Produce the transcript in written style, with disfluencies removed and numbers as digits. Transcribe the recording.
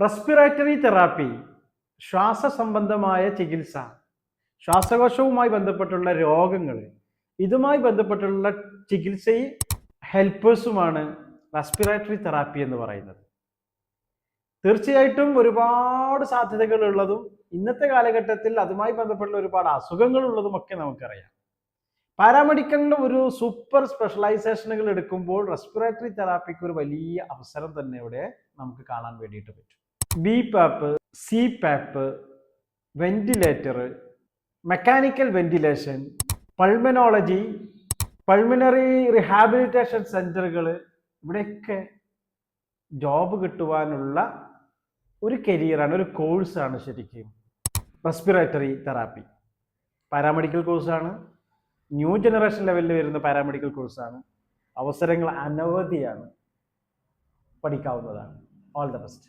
Respiratory therapy ശ്വാസസംബന്ധമായ ചികിത്സ, ശ്വാസകോശവുമായി ബന്ധപ്പെട്ടുള്ള രോഗങ്ങൾ, ഇതുമായി ബന്ധപ്പെട്ടുള്ള ചികിത്സയും ഹെൽപ്പേഴ്സുമാണ് റെസ്പിറേറ്ററി തെറാപ്പി എന്ന് പറയുന്നത്. തീർച്ചയായിട്ടും ഒരുപാട് സാധ്യതകൾ ഉള്ളതും ഇന്നത്തെ കാലഘട്ടത്തിൽ അതുമായി ബന്ധപ്പെട്ടുള്ള ഒരുപാട് അസുഖങ്ങൾ ഉള്ളതുമൊക്കെ നമുക്കറിയാം. പാരാമെഡിക്കലിന്റെ ഒരു സൂപ്പർ സ്പെഷ്യലൈസേഷനുകൾ എടുക്കുമ്പോൾ റെസ്പിറേറ്ററി തെറാപ്പിക്ക് ഒരു വലിയ അവസരം തന്നെ ഇവിടെ നമുക്ക് കാണാൻ വേണ്ടിയിട്ട് പറ്റും. BiPAP, CPAP, ventilator, mechanical ventilation, pulmonology, pulmonary rehabilitation സെന്ററുകൾ, ഇവിടെയൊക്കെ ജോബ് കിട്ടുവാനുള്ള ഒരു കരിയറാണ്, ഒരു കോഴ്സാണ് ശരിക്കും റെസ്പിറേറ്ററി തെറാപ്പി. പാരാമെഡിക്കൽ കോഴ്സാണ്, ന്യൂ ജനറേഷൻ ലെവലിൽ വരുന്ന പാരാമെഡിക്കൽ കോഴ്സാണ്. അവസരങ്ങൾ അനവധിയാണ്, പഠിക്കാവുന്നതാണ്. All the best.